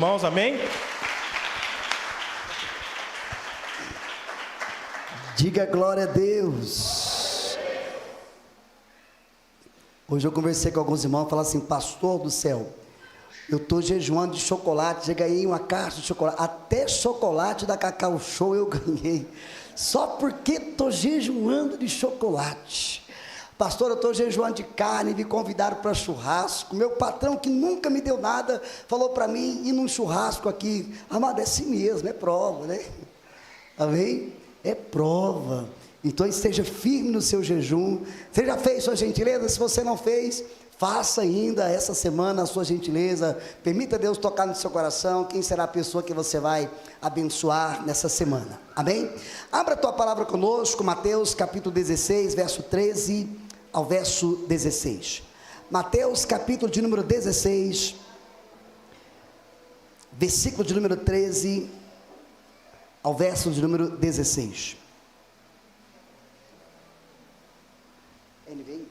Irmãos, amém? Diga glória a Deus. Hoje eu conversei com alguns irmãos e falaram assim: pastor do céu, eu estou jejuando de chocolate, já ganhei uma caixa de chocolate, até chocolate da Cacau Show eu ganhei, só porque estou jejuando de chocolate. Pastor, eu estou jejuando de carne, me convidaram para churrasco. Meu patrão, que nunca me deu nada, falou para mim ir num churrasco aqui. Amado, é assim mesmo, é prova, né? Amém? É prova. Então esteja firme no seu jejum. Você já fez sua gentileza? Se você não fez, faça ainda essa semana a sua gentileza. Permita Deus tocar no seu coração. Quem será a pessoa que você vai abençoar nessa semana? Amém? Abra a tua palavra conosco, Mateus capítulo 16, verso 13 ao verso 16. Mateus capítulo de número 16, versículo de número 13 ao verso de número 16. NVI.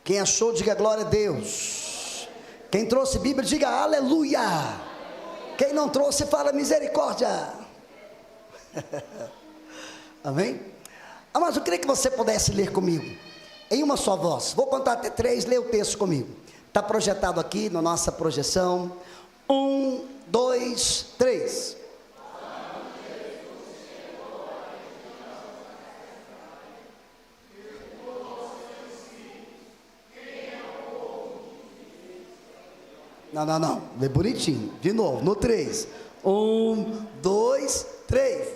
Quem achou, diga glória a Deus. Quem trouxe Bíblia, diga aleluia. Quem não trouxe, fala misericórdia. Amém? Mas eu queria que você pudesse ler comigo, em uma só voz. Vou contar até 3, lê o texto comigo. Está projetado aqui na nossa projeção. 1, 2, 3. Não, lê bonitinho, de novo, no 3, 1, 2, 3.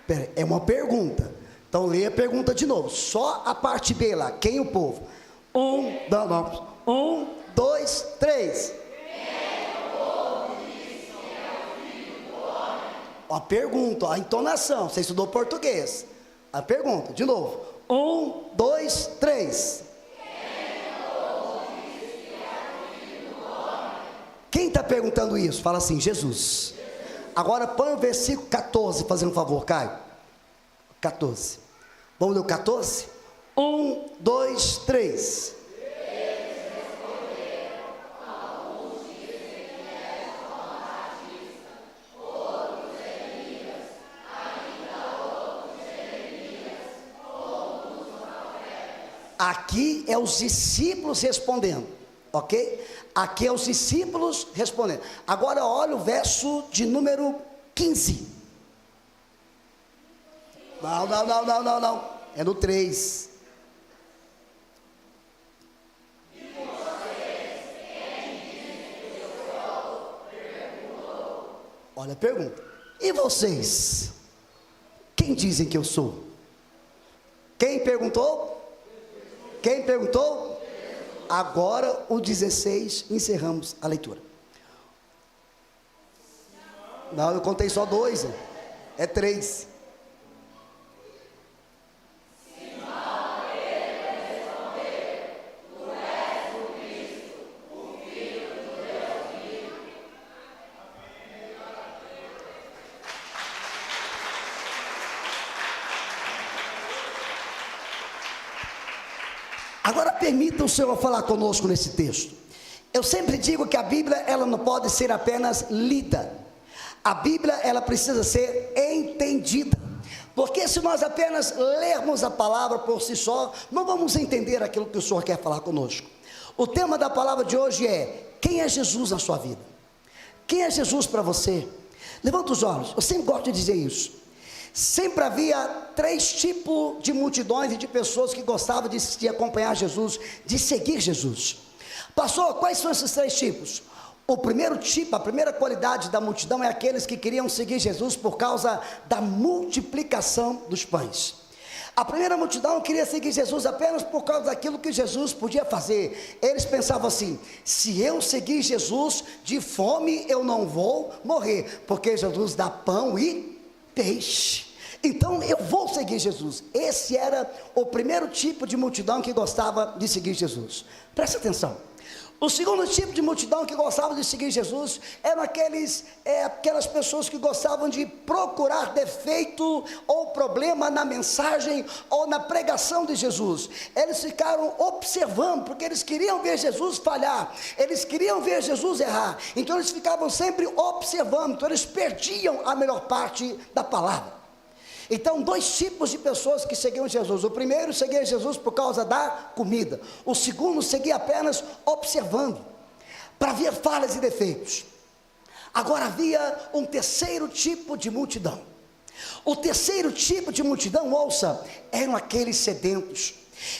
Pera, é uma pergunta, então lê a pergunta de novo, só a parte B lá, quem o povo? 1, 2, 3. A pergunta, a entonação, você estudou português. A pergunta, de novo. 1, 2, 3. Quem está perguntando isso? Fala assim: Jesus. Agora põe o versículo 14, fazendo um favor, Caio. 14. Vamos ler o 14? 1, 2, 3. Aqui é os discípulos respondendo, ok? Aqui é os discípulos respondendo. Agora olha o verso de número 15. Não. É no 3. Olha a pergunta. E vocês? Quem dizem que eu sou? Quem perguntou? Quem perguntou? Agora o 16, encerramos a leitura. Não, eu contei só 2, é 3. Agora permita o Senhor falar conosco nesse texto. Eu sempre digo que a Bíblia, ela não pode ser apenas lida. A Bíblia, ela precisa ser entendida. Porque se nós apenas lermos a palavra por si só, não vamos entender aquilo que o Senhor quer falar conosco. O tema da palavra de hoje é: quem é Jesus na sua vida? Quem é Jesus para você? Levanta os olhos, eu sempre gosto de dizer isso. Sempre havia 3 tipos de multidões e de pessoas que gostavam de acompanhar Jesus, de seguir Jesus. Pastor, quais são esses 3 tipos? O primeiro tipo, a primeira qualidade da multidão é aqueles que queriam seguir Jesus por causa da multiplicação dos pães. A primeira multidão queria seguir Jesus apenas por causa daquilo que Jesus podia fazer. Eles pensavam assim: se eu seguir Jesus, de fome eu não vou morrer, porque Jesus dá pão e peixe. Então eu vou seguir Jesus. Esse era o primeiro tipo de multidão que gostava de seguir Jesus. Presta atenção. O segundo tipo de multidão que gostava de seguir Jesus eram aquelas pessoas que gostavam de procurar defeito ou problema na mensagem ou na pregação de Jesus. Eles ficaram observando, porque eles queriam ver Jesus falhar, eles queriam ver Jesus errar, então eles ficavam sempre observando, então eles perdiam a melhor parte da palavra. Então, dois tipos de pessoas que seguiam Jesus. O primeiro seguia Jesus por causa da comida. O segundo seguia apenas observando, para ver falhas e defeitos. Agora havia um terceiro tipo de multidão. O terceiro tipo de multidão, ouça, eram aqueles sedentos.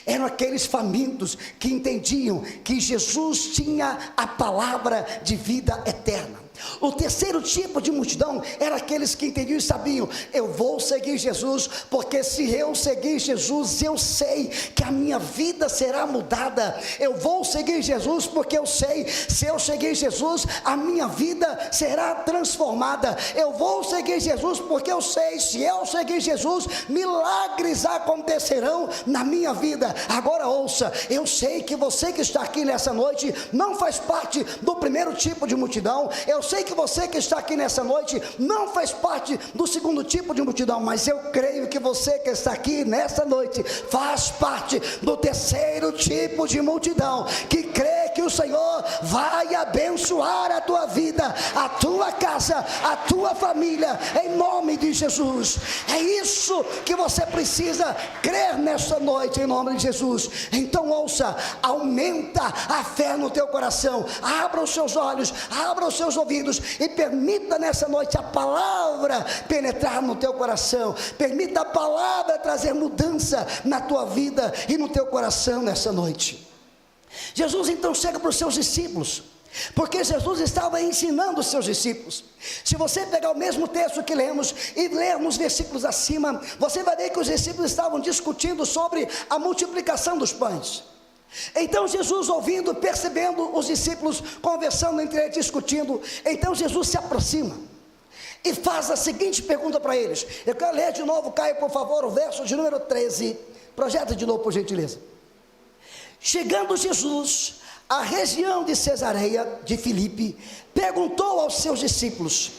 Eram aqueles famintos que entendiam que Jesus tinha a palavra de vida eterna. O terceiro tipo de multidão era aqueles que entendiam e sabiam: eu vou seguir Jesus, porque se eu seguir Jesus, eu sei que a minha vida será mudada. Eu vou seguir Jesus, porque eu sei, se eu seguir Jesus, a minha vida será transformada. Eu vou seguir Jesus, porque eu sei, se eu seguir Jesus, milagres acontecerão na minha vida. Agora ouça, eu sei que você que está aqui nessa noite não faz parte do primeiro tipo de multidão. Eu sei que você que está aqui nessa noite não faz parte do segundo tipo de multidão, mas eu creio que você que está aqui nessa noite faz parte do terceiro tipo de multidão, que crê que o Senhor vai abençoar a tua vida, a tua casa, a tua família, em nome de Jesus. É isso que você precisa crer nessa noite, em nome de Jesus. Então ouça, aumenta a fé no teu coração, abra os seus olhos, abra os seus ouvidos e permita nessa noite a palavra penetrar no teu coração. Permita a palavra trazer mudança na tua vida e no teu coração nessa noite. Jesus então chega para os seus discípulos, porque Jesus estava ensinando os seus discípulos. Se você pegar o mesmo texto que lemos e ler nos versículos acima, você vai ver que os discípulos estavam discutindo sobre a multiplicação dos pães. Então Jesus, ouvindo, percebendo os discípulos conversando entre eles, discutindo, então Jesus se aproxima e faz a seguinte pergunta para eles. Eu quero ler de novo, Caio, por favor, o verso de número 13. Projeta de novo, por gentileza. Chegando Jesus à região de Cesareia de Filipe, perguntou aos seus discípulos: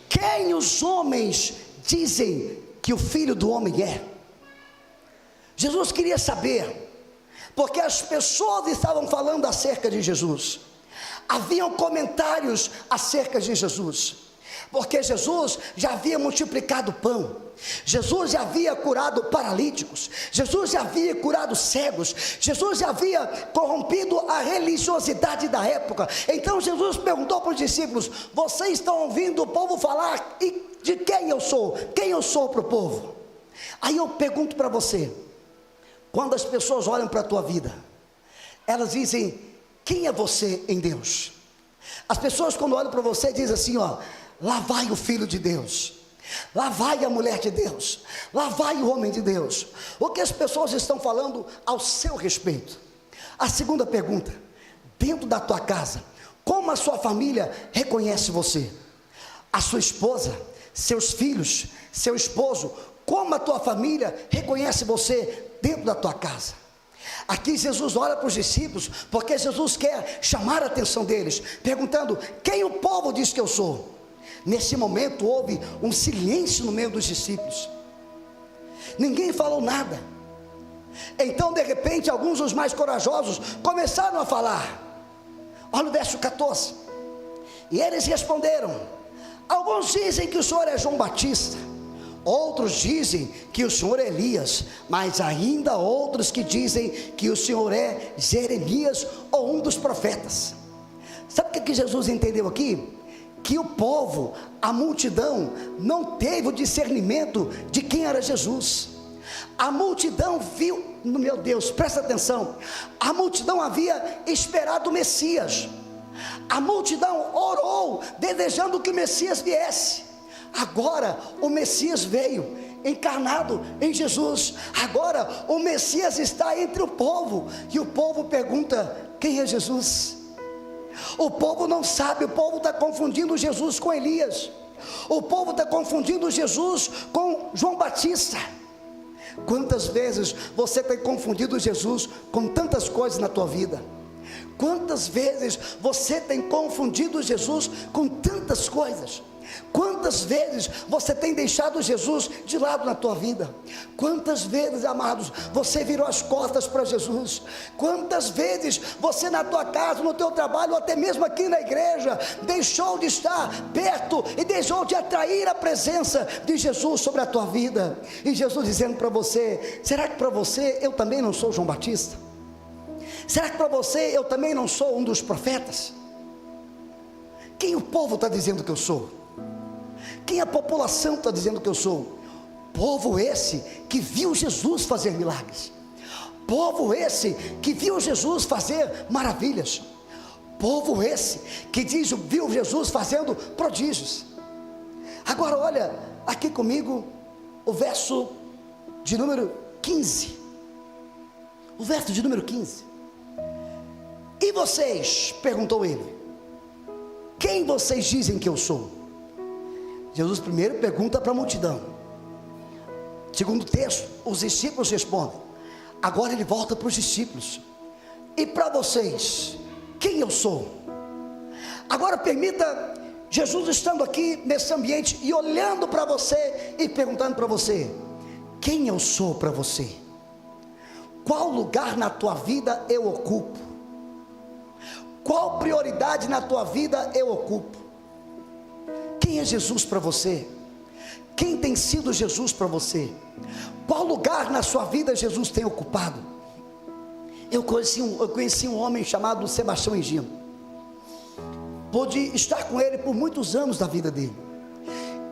quem os homens dizem que o Filho do Homem é? Jesus queria saber, porque as pessoas estavam falando acerca de Jesus, haviam comentários acerca de Jesus, porque Jesus já havia multiplicado pão, Jesus já havia curado paralíticos, Jesus já havia curado cegos, Jesus já havia corrompido a religiosidade da época. Então Jesus perguntou para os discípulos: vocês estão ouvindo o povo falar de quem eu sou? Quem eu sou para o povo? Aí eu pergunto para você, quando as pessoas olham para a tua vida, elas dizem: quem é você em Deus? As pessoas quando olham para você dizem assim, ó: lá vai o Filho de Deus, lá vai a mulher de Deus, lá vai o homem de Deus. O que as pessoas estão falando ao seu respeito? A segunda pergunta: dentro da tua casa, como a sua família reconhece você? A sua esposa, seus filhos, seu esposo, como a tua família reconhece você dentro da tua casa? Aqui Jesus olha para os discípulos, porque Jesus quer chamar a atenção deles, perguntando: quem o povo diz que eu sou? Nesse momento houve um silêncio no meio dos discípulos, ninguém falou nada. Então de repente alguns dos mais corajosos começaram a falar. Olha o verso 14. E eles responderam: alguns dizem que o Senhor é João Batista, outros dizem que o Senhor é Elias, mas ainda outros que dizem que o Senhor é Jeremias ou um dos profetas. Sabe o que Jesus entendeu aqui? Que o povo, a multidão, não teve o discernimento de quem era Jesus. A multidão viu, meu Deus, presta atenção, a multidão havia esperado o Messias, a multidão orou desejando que o Messias viesse. Agora o Messias veio, encarnado em Jesus. Agora o Messias está entre o povo, e o povo pergunta: quem é Jesus? O povo não sabe, o povo está confundindo Jesus com Elias. O povo está confundindo Jesus com João Batista. Quantas vezes você tem confundido Jesus com tantas coisas na tua vida? Quantas vezes você tem confundido Jesus com tantas coisas? Quantas vezes você tem deixado Jesus de lado na tua vida? Quantas vezes, amados, você virou as costas para Jesus? Quantas vezes você na tua casa, no teu trabalho, ou até mesmo aqui na igreja, deixou de estar perto e deixou de atrair a presença de Jesus sobre a tua vida? E Jesus dizendo para você: será que para você eu também não sou João Batista? Será que para você eu também não sou um dos profetas? Quem o povo está dizendo que eu sou? Quem a população está dizendo que eu sou? Povo esse que viu Jesus fazer milagres, povo esse que viu Jesus fazer maravilhas, povo esse que viu Jesus fazendo prodígios. Agora olha aqui comigo o verso de número 15. O verso de número 15. E vocês, perguntou ele, quem vocês dizem que eu sou? Jesus primeiro pergunta para a multidão. Segundo texto, os discípulos respondem. Agora ele volta para os discípulos. E para vocês, quem eu sou? Agora permita Jesus estando aqui nesse ambiente e olhando para você e perguntando para você: quem eu sou para você? Qual lugar na tua vida eu ocupo? Qual prioridade na tua vida eu ocupo? Quem é Jesus para você? Quem tem sido Jesus para você? Qual lugar na sua vida Jesus tem ocupado? Eu conheci um homem chamado Sebastião Engino. Pude estar com ele por muitos anos da vida dele.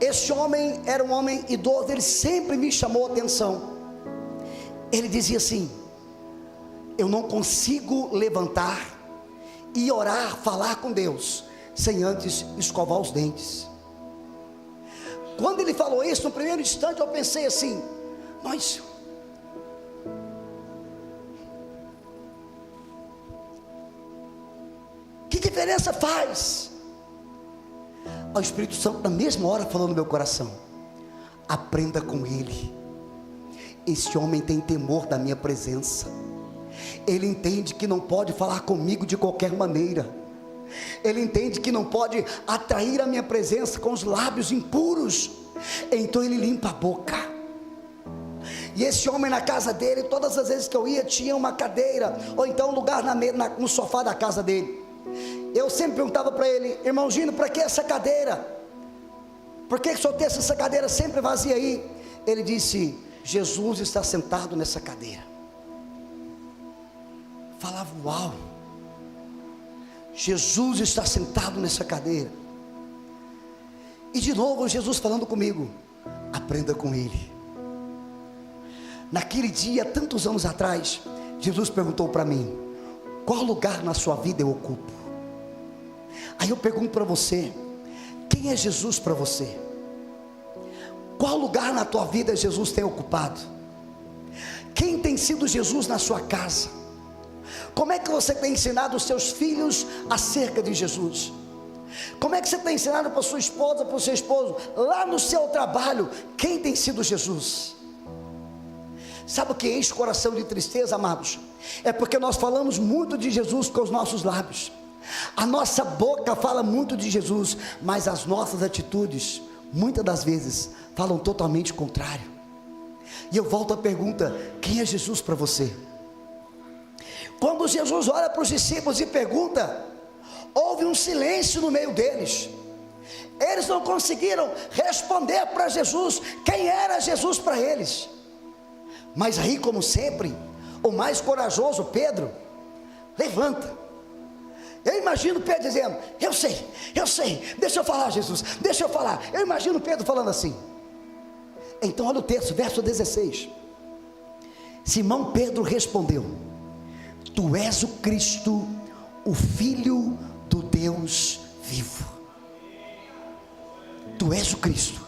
Esse homem era um homem idoso, ele sempre me chamou a atenção. Ele dizia assim: eu não consigo levantar e orar, falar com Deus, sem antes escovar os dentes. Quando ele falou isso, no primeiro instante eu pensei assim: mas que diferença faz? O Espírito Santo na mesma hora falou no meu coração: aprenda com ele. Esse homem tem temor da minha presença. Ele entende que não pode falar comigo de qualquer maneira. Ele entende que não pode atrair a minha presença com os lábios impuros. Então ele limpa a boca. E esse homem, na casa dele, todas as vezes que eu ia, tinha uma cadeira, ou então um lugar no sofá da casa dele. Eu sempre perguntava para ele: irmão Gino, para que essa cadeira? Por que o senhor tem essa cadeira sempre vazia aí? Ele disse: Jesus está sentado nessa cadeira. Falava: uau, Jesus está sentado nessa cadeira. E de novo Jesus falando comigo: aprenda com ele. Naquele dia, tantos anos atrás, Jesus perguntou para mim: qual lugar na sua vida eu ocupo? Aí eu pergunto para você: quem é Jesus para você? Qual lugar na tua vida Jesus tem ocupado? Quem tem sido Jesus na sua casa? Como é que você tem ensinado os seus filhos acerca de Jesus? Como é que você tem ensinado para sua esposa, para o seu esposo, lá no seu trabalho? Quem tem sido Jesus? Sabe o que enche o coração de tristeza, amados? É porque nós falamos muito de Jesus com os nossos lábios. A nossa boca fala muito de Jesus, mas as nossas atitudes, muitas das vezes, falam totalmente o contrário. E eu volto à pergunta: quem é Jesus para você? Quando Jesus olha para os discípulos e pergunta, houve um silêncio no meio deles. Eles não conseguiram responder para Jesus quem era Jesus para eles. Mas aí, como sempre, o mais corajoso, Pedro, levanta. Eu imagino Pedro dizendo: eu sei, deixa eu falar, Jesus, deixa eu falar. Eu imagino Pedro falando assim. Então olha o texto, verso 16. Simão Pedro respondeu: tu és o Cristo, o Filho do Deus vivo. Tu és o Cristo,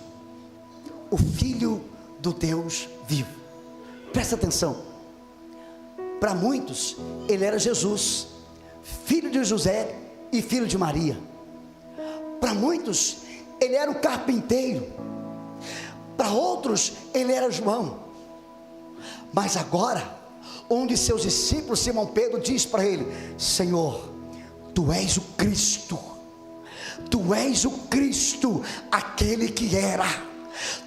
o Filho do Deus vivo. Presta atenção. Para muitos, ele era Jesus, filho de José e filho de Maria. Para muitos, ele era o carpinteiro, para outros ele era João, mas agora um de seus discípulos, Simão Pedro, diz para ele: Senhor, tu és o Cristo, tu és o Cristo, aquele que era.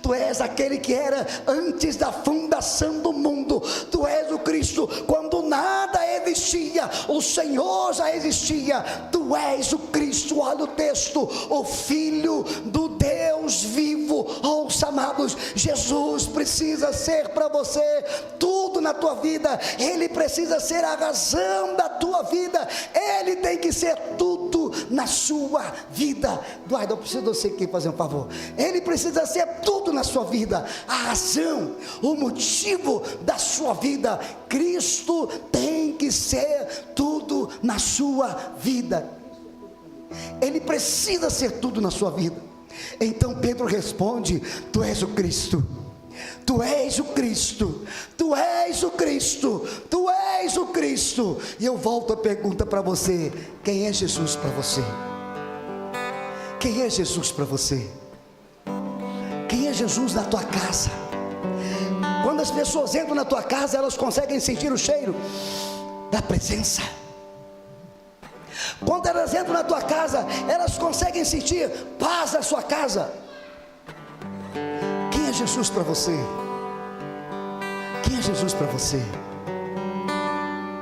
Tu és aquele que era antes da fundação do mundo. Tu és o Cristo, quando nada existia, o Senhor já existia. Tu és o Cristo, olha o texto, o Filho do Deus vivo. Ouça, amados, Jesus precisa ser para você tudo na tua vida. Ele precisa ser a razão da tua vida. Ele tem que ser tudo na sua vida. Eduardo, eu preciso de você aqui fazer um favor. Ele precisa ser tudo na sua vida, a razão, o motivo da sua vida. Cristo tem que ser tudo na sua vida. Ele precisa ser tudo na sua vida. Então Pedro responde: tu és o Cristo, tu és o Cristo, tu és o Cristo, tu és o Cristo. E eu volto a pergunta para você: quem é Jesus para você? Quem é Jesus para você? Quem é Jesus na tua casa? Quando as pessoas entram na tua casa, elas conseguem sentir o cheiro da presença. Quando elas entram na tua casa, elas conseguem sentir paz na sua casa. Quem é Jesus para você? Quem é Jesus para você?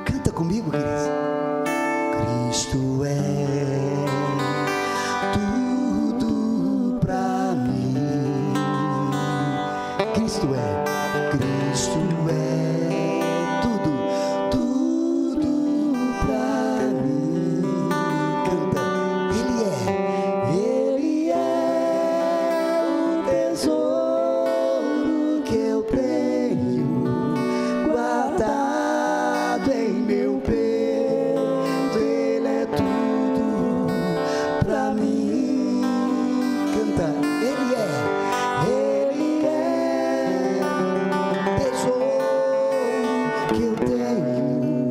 Canta comigo, queridos. Cristo é tudo para mim. Cristo é tudo, tudo para mim. Canta. Ele é o tesouro que eu tenho guardado em meu peito. Ele é tudo para mim. Canta. Ele é tesouro que eu tenho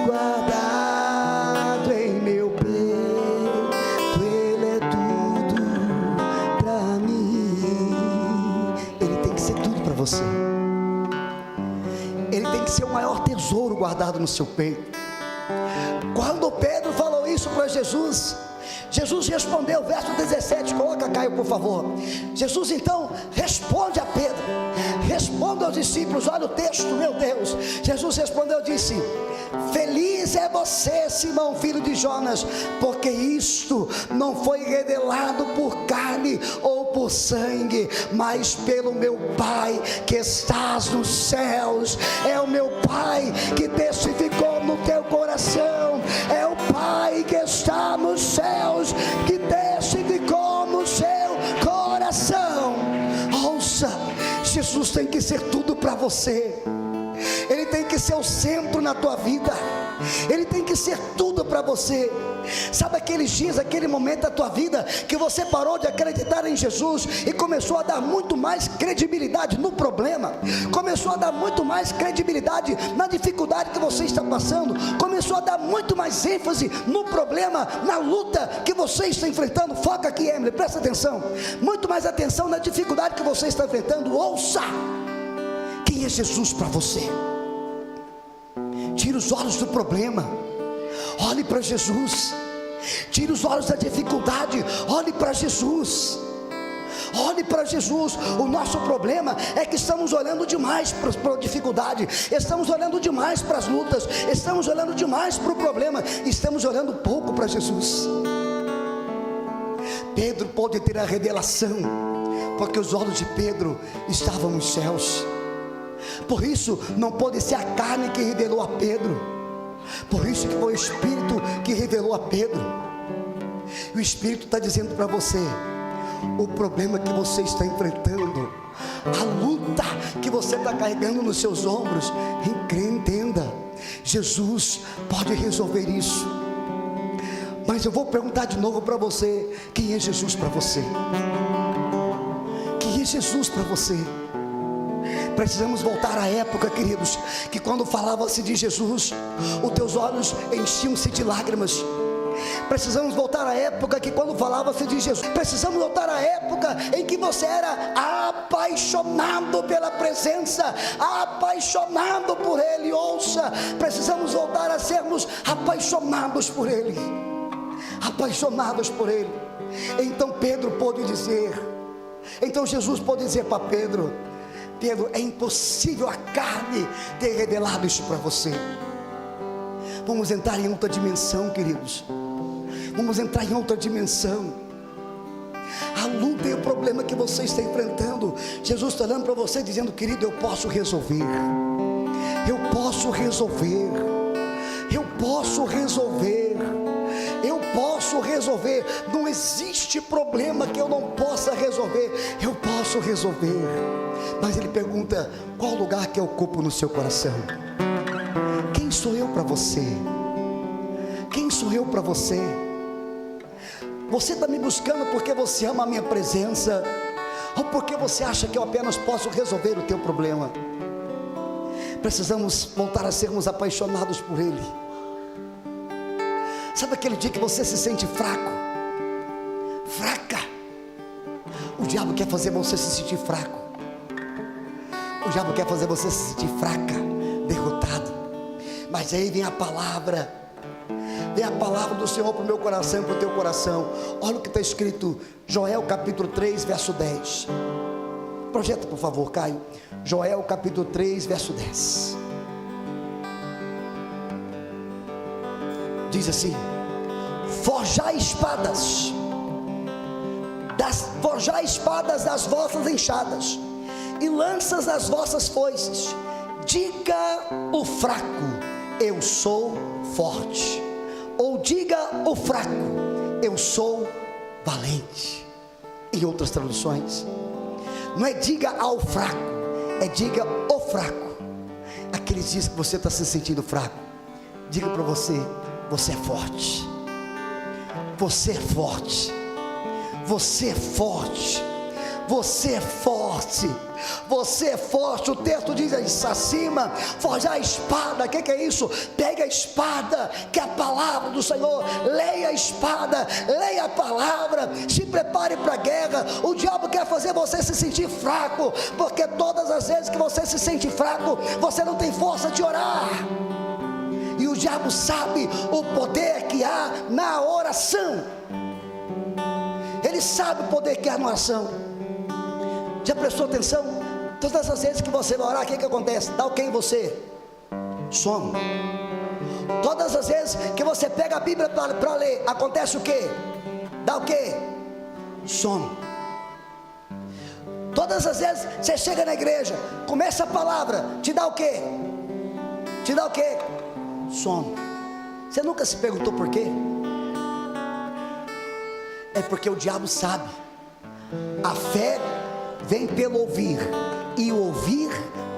guardado em meu peito. Ele é tudo para mim. Ele tem que ser tudo para você. Ele tem que ser o maior tesouro guardado no seu peito. Quando Pedro falou isso para Jesus, Jesus respondeu, verso 17, coloca Caio por favor. Jesus então responde a Pedro, responde aos discípulos, olha o texto, meu Deus. Jesus respondeu, disse: feliz é você, Simão, filho de Jonas, porque isto não foi revelado por carne ou por sangue, mas pelo meu Pai que estás nos céus. É o meu Pai que testificou no teu coração, é o Pai que está nos céus que testificou no seu coração. Ouça, Jesus tem que ser tudo para você. Ele tem que ser o centro na tua vida. Ele tem que ser tudo para você. Sabe aqueles dias, aquele momento da tua vida que você parou de acreditar em Jesus e começou a dar muito mais credibilidade no problema, começou a dar muito mais credibilidade na dificuldade que você está passando, começou a dar muito mais ênfase no problema, na luta que você está enfrentando. Foca aqui, Emily, presta atenção, muito mais atenção na dificuldade que você está enfrentando. Ouça, quem é Jesus para você? Tira os olhos do problema, olhe para Jesus. Tire os olhos da dificuldade, olhe para Jesus. Olhe para Jesus. O nosso problema é que estamos olhando demais para a dificuldade, estamos olhando demais para as lutas, estamos olhando demais para o problema, estamos olhando pouco para Jesus. Pedro pôde ter a revelação, porque os olhos de Pedro estavam nos céus. Por isso não pôde ser a carne que revelou a Pedro, por isso que foi o Espírito que revelou a Pedro. E o Espírito está dizendo para você: o problema que você está enfrentando, a luta que você está carregando nos seus ombros, entenda, Jesus pode resolver isso. Mas eu vou perguntar de novo para você: quem é Jesus para você? Quem é Jesus para você? Precisamos voltar à época, queridos, que quando falava-se de Jesus, os teus olhos enchiam-se de lágrimas. Precisamos voltar à época que quando falava-se de Jesus, precisamos voltar à época em que você era apaixonado pela presença, apaixonado por Ele. Ouça, precisamos voltar a sermos apaixonados por Ele, apaixonados por Ele. Então Pedro pôde dizer, então Jesus pôde dizer para Pedro: Pedro, é impossível a carne ter revelado isso para você. Vamos entrar em outra dimensão, queridos. Vamos entrar em outra dimensão. A luta e o problema que você está enfrentando, Jesus está olhando para você dizendo: querido, eu posso resolver. Eu posso resolver. Eu posso resolver. Eu posso resolver. Não existe problema que eu não possa resolver. Eu posso resolver. Mas ele pergunta: qual lugar que eu ocupo no seu coração? Quem sou eu para você? Quem sou eu para você? Você está me buscando porque você ama a minha presença, ou porque você acha que eu apenas posso resolver o teu problema? Precisamos voltar a sermos apaixonados por Ele. Sabe aquele dia que você se sente fraco, fraca? O diabo quer fazer você se sentir fraco. O diabo quer fazer você se sentir fraca, derrotado. Mas aí vem a palavra, vem a palavra do Senhor para o meu coração e para o teu coração. Olha o que está escrito, Joel capítulo 3, verso 10. Projeta por favor, Caio. Joel capítulo 3, verso 10. Diz assim: forjai espadas das vossas enxadas, e lanças das vossas foices. Diga o fraco: eu sou forte. Ou diga o fraco: eu sou valente. Em outras traduções, não é diga ao fraco, é diga o fraco. Aqueles dias que você está se sentindo fraco, diga para você: você é forte. Você é forte. Você é forte. Você é forte. Você é forte. O texto diz isso acima: forjar a espada. O que é isso? Pega a espada, que é a palavra do Senhor. Leia a espada, leia a palavra. Se prepare para a guerra. O diabo quer fazer você se sentir fraco, porque todas as vezes que você se sente fraco, você não tem força de orar. E o diabo sabe o poder que há na oração. Ele sabe o poder que há na oração. Já prestou atenção? Todas as vezes que você vai orar, o que acontece? Dá o que em você? Sono. Todas as vezes que você pega a Bíblia para ler, acontece o que? Dá o que? Sono. Todas as vezes você chega na igreja, começa a palavra, te dá o que? Te dá o que? Sono. Você nunca se perguntou por quê? É porque o diabo sabe. A fé vem pelo ouvir, e o ouvir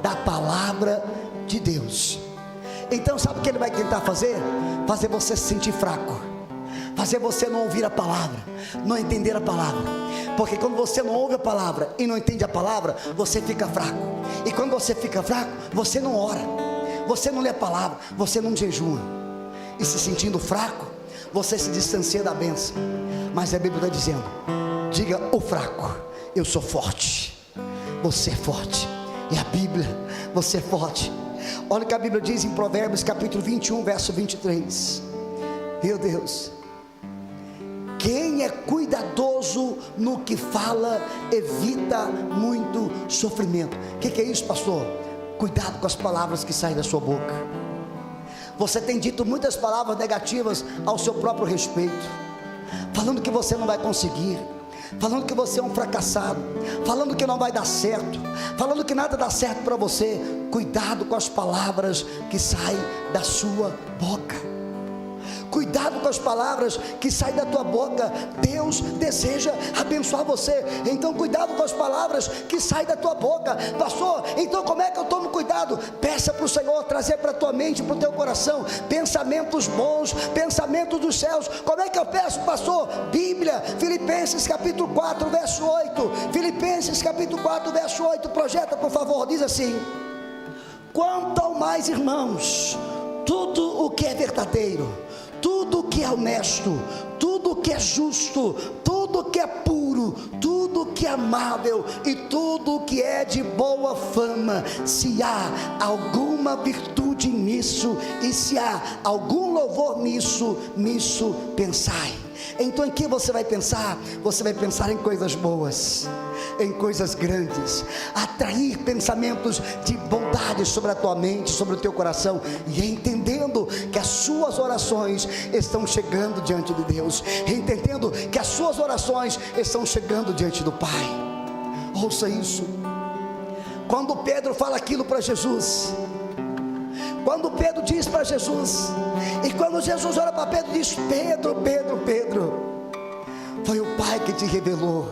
da palavra de Deus. Então sabe o que ele vai tentar fazer? Fazer você se sentir fraco, fazer você não ouvir a palavra, não entender a palavra. Porque quando você não ouve a palavra e não entende a palavra, você fica fraco. E quando você fica fraco, você não ora, você não lê a palavra, você não jejua. E se sentindo fraco, você se distancia da bênção. Mas a Bíblia está dizendo: diga o fraco: eu sou forte. Você é forte. E a Bíblia: você é forte. Olha o que a Bíblia diz em Provérbios capítulo 21, verso 23. Meu Deus: quem é cuidadoso no que fala, evita muito sofrimento. O que é isso, pastor? Cuidado com as palavras que saem da sua boca. Você tem dito muitas palavras negativas ao seu próprio respeito, falando que você não vai conseguir, falando que você é um fracassado, falando que não vai dar certo, falando que nada dá certo para você. Cuidado com as palavras que saem da sua boca. Cuidado com as palavras que saem da tua boca. Deus deseja abençoar você, então cuidado com as palavras que saem da tua boca. Pastor, então como é que eu tomo cuidado? Peça para o Senhor trazer para a tua mente, para o teu coração, pensamentos bons, pensamentos dos céus. Como é que eu peço, pastor? Bíblia, Filipenses capítulo 4, verso 8. Filipenses capítulo 4, verso 8. Projeta por favor, diz assim: quanto ao mais, irmãos, tudo o que é verdadeiro, tudo que é honesto, tudo que é justo, tudo que é puro, tudo que é amável e tudo que é de boa fama, se há alguma virtude nisso e se há algum louvor nisso pensai. Então em que você vai pensar? Você vai pensar em coisas boas, em coisas grandes, atrair pensamentos de bondade sobre a tua mente, sobre o teu coração, e entendendo que as suas orações estão chegando diante de Deus, entendendo que as suas orações estão chegando diante do Pai. Ouça isso. Quando Pedro fala aquilo para Jesus, quando Pedro diz para Jesus, e quando Jesus olha para Pedro e diz: Pedro, Pedro, Pedro, foi o Pai que te revelou.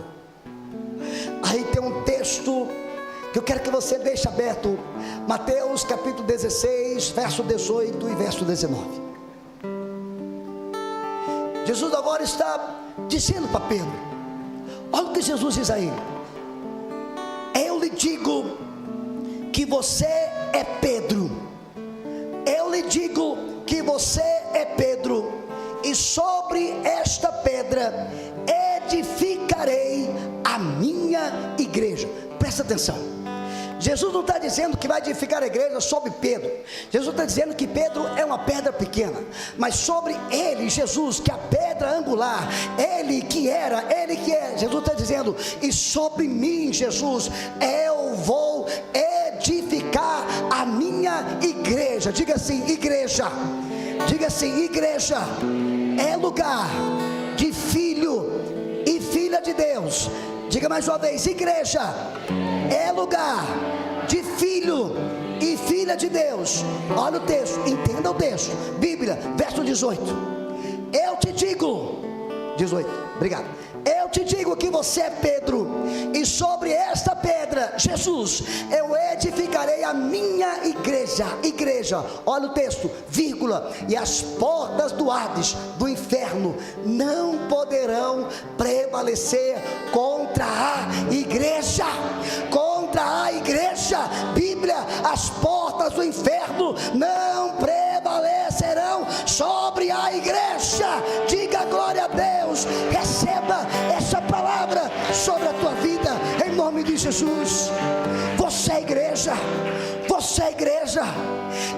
Aí tem um texto que eu quero que você deixe aberto, Mateus capítulo 16, verso 18 e verso 19. Jesus agora está dizendo para Pedro, olha o que Jesus diz aí: eu lhe digo que você é Pedro, eu lhe digo que você é Pedro, e sobre esta pedra edificarei a minha igreja. Presta atenção, Jesus não está dizendo que vai edificar a igreja sobre Pedro. Jesus está dizendo que Pedro é uma pedra pequena, mas sobre ele, Jesus, que é a pedra angular, ele que era, ele que é, Jesus está dizendo, e sobre mim, Jesus, eu vou edificar a minha igreja. Diga assim, igreja. Diga assim, igreja é lugar de filho e filha de Deus. Diga mais uma vez, igreja é lugar de filho e filha de Deus. Olha o texto, entenda o texto. Bíblia, verso 18. Eu te digo, 18, obrigado. Eu te digo que você é Pedro, e sobre esta pedra, Jesus, eu edificarei a minha igreja. Igreja, olha o texto, vírgula, e as portas do Hades, do inferno, não poderão prevalecer contra a igreja. Contra a igreja, Bíblia, as portas do inferno não prevalecerão sobre a igreja. Diga glória a Deus, receba essa palavra sobre a tua vida, em nome de Jesus. Você é igreja, você é igreja.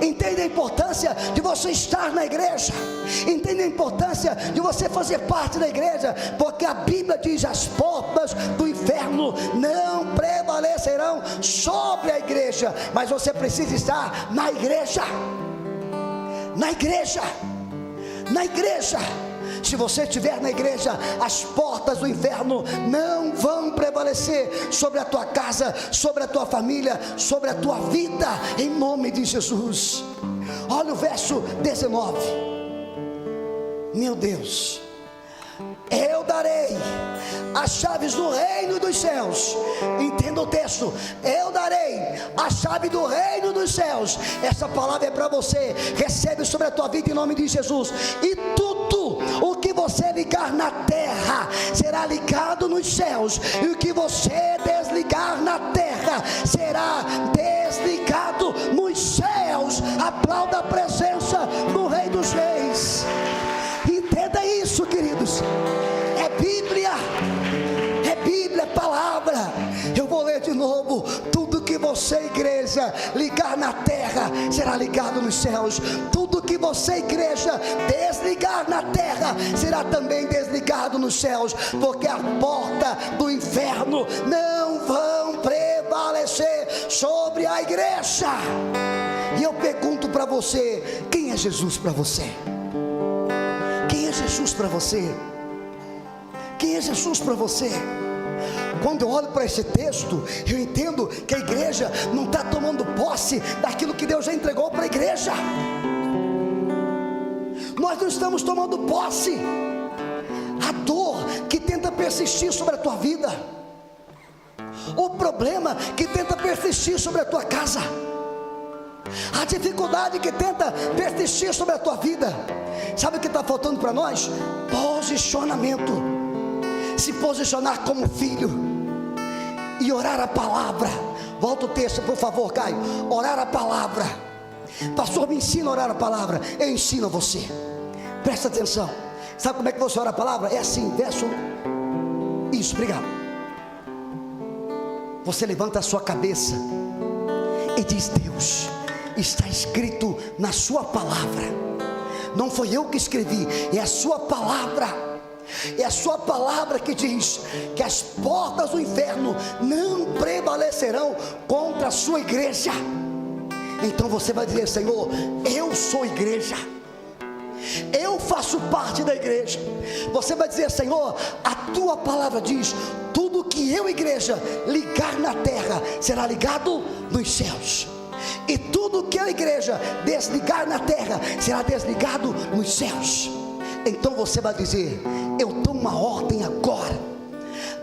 Entenda a importância de você estar na igreja, entenda a importância de você fazer parte da igreja, porque a Bíblia diz: as portas do inferno não prevalecerão sobre a igreja. Mas você precisa estar na igreja, na igreja, na igreja. Se você estiver na igreja, as portas do inferno não vão prevalecer sobre a tua casa, sobre a tua família, sobre a tua vida, em nome de Jesus. Olha o verso 19. Meu Deus, eu darei as chaves do reino dos céus. Entenda o texto, eu darei a chave do reino dos céus. Essa palavra é para você, recebe sobre a tua vida em nome de Jesus. E tudo o que você ligar na terra será ligado nos céus, e o que você desligar na terra será desligado nos céus. Aplauda a presença do Rei dos Reis. Entenda isso, queridos. É Bíblia, é palavra. Eu vou ler de novo. Tudo que você, igreja, ligar na terra será ligado nos céus. Tudo que você, igreja, desligar na terra será também desligado nos céus, porque a porta do inferno não vão prevalecer sobre a igreja. E eu pergunto para você: quem é Jesus para você? Quem é Jesus para você? Quem é Jesus para você? Quando eu olho para esse texto, eu entendo que a igreja não está tomando posse daquilo que Deus já entregou para a igreja. Nós não estamos tomando posse. A dor que tenta persistir sobre a tua vida, o problema que tenta persistir sobre a tua casa, a dificuldade que tenta persistir sobre a tua vida, sabe o que está faltando para nós? Posicionamento. Se posicionar como filho e orar a palavra. Volta o texto, por favor, Caio. Orar a palavra. Pastor, me ensina a orar a palavra. Eu ensino a você. Presta atenção. Sabe como é que você ora a palavra? É assim, verso. Isso, obrigado. Você levanta a sua cabeça e diz: Deus, está escrito na sua palavra. Não foi eu que escrevi, é a sua palavra. É a sua palavra que diz que as portas do inferno não prevalecerão contra a sua igreja. Então você vai dizer: Senhor, eu sou igreja, eu faço parte da igreja. Você vai dizer: Senhor, a tua palavra diz: tudo que eu, igreja, ligar na terra será ligado nos céus, e tudo que eu, igreja, desligar na terra será desligado nos céus. Então você vai dizer: eu dou uma ordem agora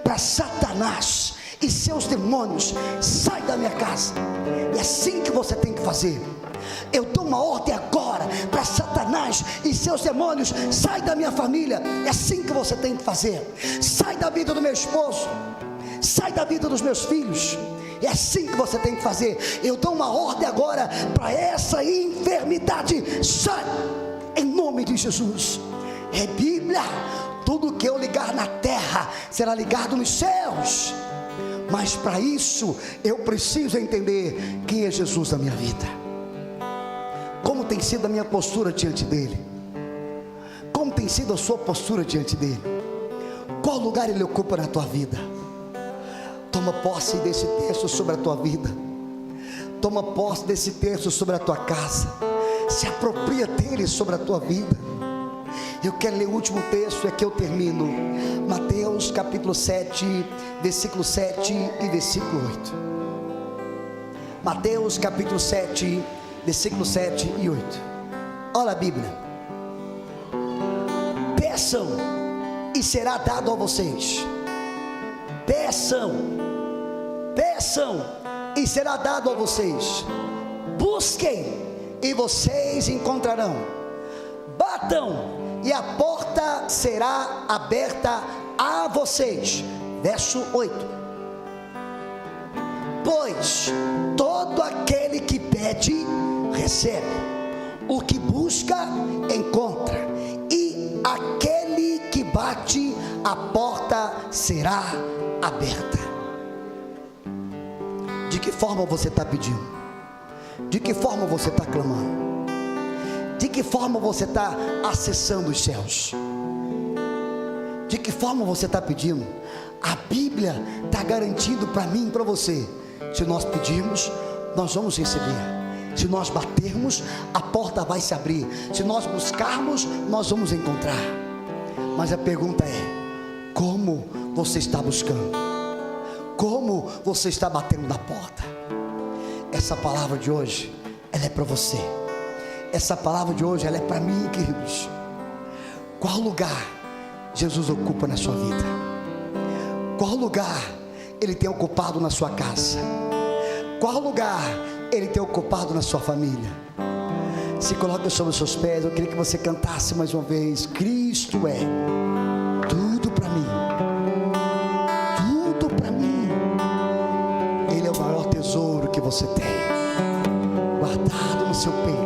para Satanás e seus demônios, sai da minha casa. É assim que você tem que fazer. Eu dou uma ordem agora para Satanás e seus demônios, sai da minha família. É assim que você tem que fazer. Sai da vida do meu esposo, sai da vida dos meus filhos. É assim que você tem que fazer. Eu dou uma ordem agora para essa enfermidade, sai, em nome de Jesus. É Bíblia. Tudo que eu ligar na terra será ligado nos céus. Mas para isso eu preciso entender quem é Jesus na minha vida. Como tem sido a minha postura diante dele? Como tem sido a sua postura diante dele? Qual lugar ele ocupa na tua vida? Toma posse desse texto sobre a tua vida. Toma posse desse texto sobre a tua casa. Se apropria dele sobre a tua vida. Eu quero ler o último texto, é que eu termino. Mateus capítulo 7, versículo 7 e versículo 8. Mateus capítulo 7, versículo 7 e 8. Olha a Bíblia. Peçam e será dado a vocês. Peçam, peçam e será dado a vocês. Busquem e vocês encontrarão. Batam e a porta será aberta a vocês. Verso 8. Pois todo aquele que pede, recebe. O que busca, encontra. E aquele que bate, a porta será aberta. De que forma você está pedindo? De que forma você está clamando? De que forma você está acessando os céus? De que forma você está pedindo? A Bíblia está garantindo para mim e para você: se nós pedirmos, nós vamos receber. Se nós batermos, a porta vai se abrir. Se nós buscarmos, nós vamos encontrar. Mas a pergunta é: como você está buscando? Como você está batendo na porta? Essa palavra de hoje, ela é para você. Essa palavra de hoje, ela é para mim, queridos. Qual lugar Jesus ocupa na sua vida? Qual lugar Ele tem ocupado na sua casa? Qual lugar Ele tem ocupado na sua família? Se coloque sobre os seus pés. Eu queria que você cantasse mais uma vez: Cristo é tudo para mim, tudo para mim. Ele é o maior tesouro que você tem, guardado no seu peito.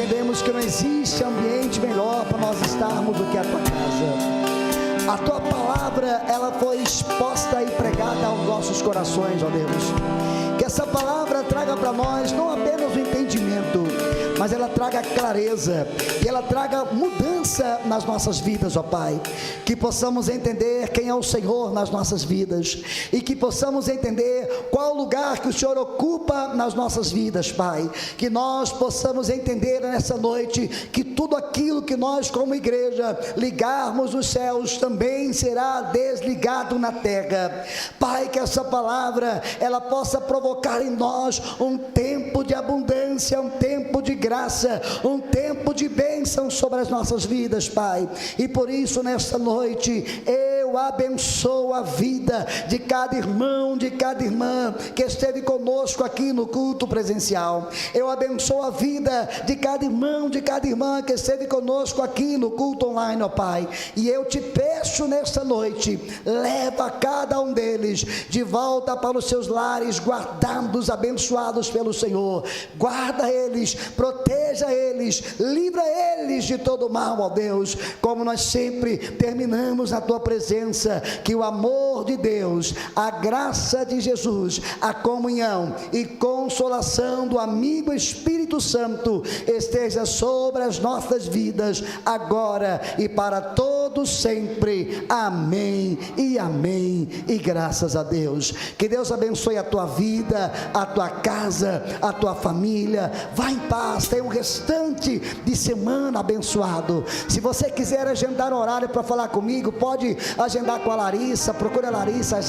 entendemos que não existe ambiente melhor para nós estarmos do que a tua casa. A tua palavra, ela foi exposta e pregada aos nossos corações, ó Deus. Que essa palavra traga para nós não apenas o entendimento, mas ela traga clareza, e ela traga mudança nas nossas vidas, ó Pai. Que possamos entender quem é o Senhor nas nossas vidas, e que possamos entender qual lugar que o Senhor ocupa nas nossas vidas, Pai. Que nós possamos entender nessa noite que tudo aquilo que nós como igreja ligarmos nos céus também será desligado na terra. Pai, que essa palavra ela possa provocar em nós um tempo de abundância, um tempo de graça, um tempo de bênção sobre as nossas vidas, Pai. E por isso nesta noite eu abençoo a vida de cada irmão, de cada irmã que esteve conosco aqui no culto presencial. Eu abençoo a vida de cada irmão, de cada irmã que esteve conosco aqui no culto online, ó Pai. E eu te peço nesta noite, leva cada um deles de volta para os seus lares, guardados, abençoados pelo Senhor. Guarda eles, proteja eles, livra eles de todo mal, ó Deus. Como nós sempre terminamos na tua presença, que o amor de Deus, a graça de Jesus, a comunhão e consolação do amigo Espírito Santo esteja sobre as nossas vidas, agora e para todos sempre. Amém e amém, e graças a Deus. Que Deus abençoe a tua vida, a tua casa, a tua família. Vá em paz, tenha um restante de semana abençoado. Se você quiser agendar um horário para falar comigo, pode agendar com a Larissa, procura a Larissa, agenda